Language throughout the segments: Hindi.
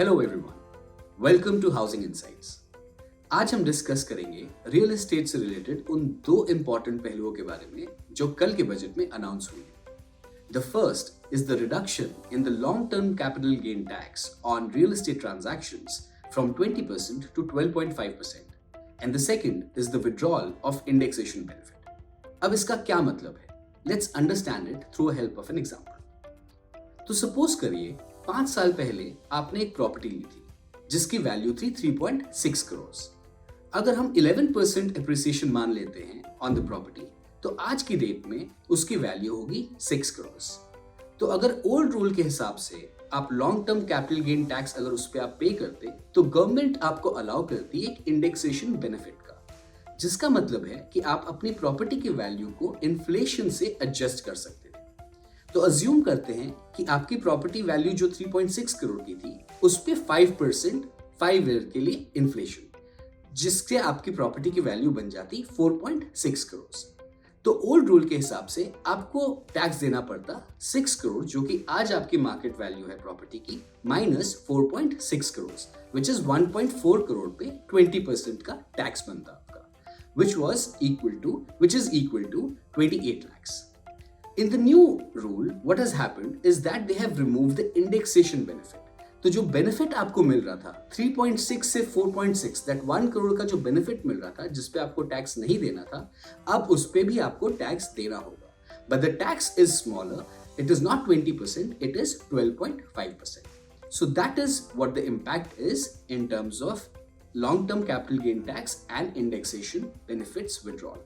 Hello everyone, welcome to housing insights. आज हम डिस्कस करेंगे रियल एस्टेट से रिलेटेड उन दो इंपॉर्टेंट पहलुओं के बारे में जो कल के बजट में अनाउंस हुई है। The first is the reduction in the long term capital gain tax on real estate transactions from 20% to 12.5%, and the second is the withdrawal of indexation benefit. अब इसका क्या मतलब है? Let's understand it through a help of an example. तो सपोज करिए 5 साल पहले आपने एक प्रॉपर्टी ली थी जिसकी वैल्यू थी 3.6 करोड़। अगर हम 11% एप्रिसिएशन मान लेते हैं ऑन द प्रॉपर्टी, तो आज की डेट में उसकी वैल्यू होगी 6 करोड़। तो अगर ओल्ड रूल के हिसाब से आप long term capital gain tax अगर उस पर आप पे करते, तो गवर्नमेंट आपको अलाउ करती है एक इंडेक्सेशन बेनिफिट का, जिसका मतलब है कि आप अपनी प्रॉपर्टी की वैल्यू को इन्फ्लेशन से एडजस्ट कर सकते थे। तो अज्यूम करते हैं कि आपकी प्रॉपर्टी वैल्यू जो 3.6 करोड़ की थी, उस पे 5% 5 ईयर के लिए इन्फ्लेशन, जिससे आपकी प्रॉपर्टी की वैल्यू बन जाती 4.6 करोड़। तो ओल्ड रूल के हिसाब से आपको टैक्स देना पड़ता 6 करोड़, जो कि आज आपकी मार्केट वैल्यू है प्रॉपर्टी की, minus 4.6 crore, which is 1.4 crore पे 20% का टैक्स बनता आपका, which is equal to 28 lakhs. In the new rule, what has happened is that they have removed the indexation benefit. तो जो बेनिफिट आपको मिल रहा था 3.6 से 4.6, दैट 1 करोड़ का जो बेनिफिट मिल रहा था जिसपे आपको टैक्स नहीं देना था, अब उस पे भी आपको टैक्स देना होगा। But the tax is smaller, it is not 20%, it is 12.5%. So that is what the impact is in terms of long-term capital gain tax and indexation benefits withdrawal.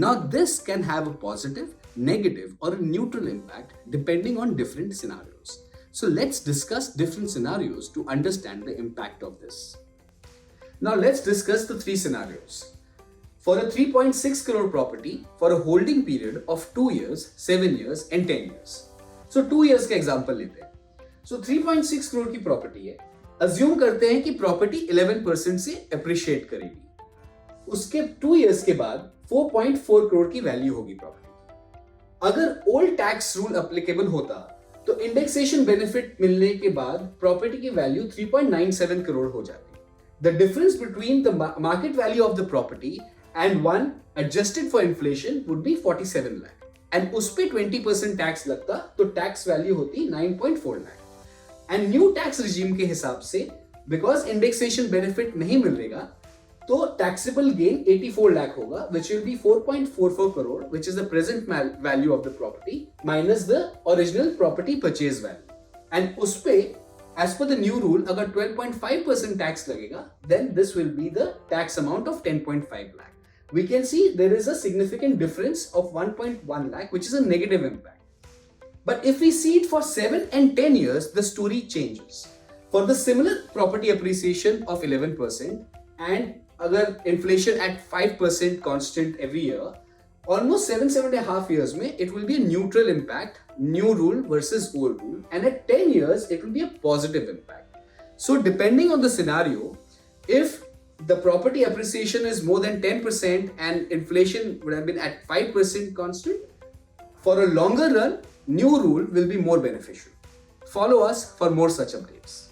Now, this can have a positive, negative, or a neutral impact depending on different scenarios. So, let's discuss different scenarios to understand the impact of this. Now, let's discuss the three scenarios. For a 3.6 crore property for a holding period of 2 years, 7 years, and 10 years. So, 2 years का example लेते हैं. So, 3.6 crore की property है. अज्यूम करते हैं कि प्रॉपर्टी 11% से अप्रिशिएट करेगी। उसके 2 इयर्स के बाद 4.4 करोड़ की वैल्यू होगी प्रॉपर्टी की। अगर ओल्ड टैक्स रूल एप्लीकेबल होता, तो इंडेक्सेशन बेनिफिट मिलने के बाद प्रॉपर्टी की वैल्यू 3.97 करोड़ हो जाती। The difference between the market value of the property and one adjusted for inflation would be 47 lakh, and उस पे 20% टैक्स लगता, तो टैक्स वैल्यू होती 9.4 lakh. And new tax regime के हिसाब से बिकॉज इंडेक्सेशन बेनिफिट नहीं मिलेगा, तो टैक्सेबल गेन 84 लाख होगा, which will be 4.44 crore, which is the present value of the property minus the original property purchase value. And उस पे as per the new rule अगर 12.5% टैक्स लगेगा, then this will be the tax amount of 10.5 lakh. We can see there is a significant difference of 1.1 lakh, which is a negative impact. But if we see it for 7 and 10 years, the story changes. For the similar property appreciation of 11% and agar inflation at 5% constant every year, almost 7.5 years mein, it will be a neutral impact, new rule versus old rule. And at 10 years, it will be a positive impact. So depending on the scenario, if the property appreciation is more than 10% and inflation would have been at 5% constant, for a longer run, new rule will be more beneficial. Follow us for more such updates.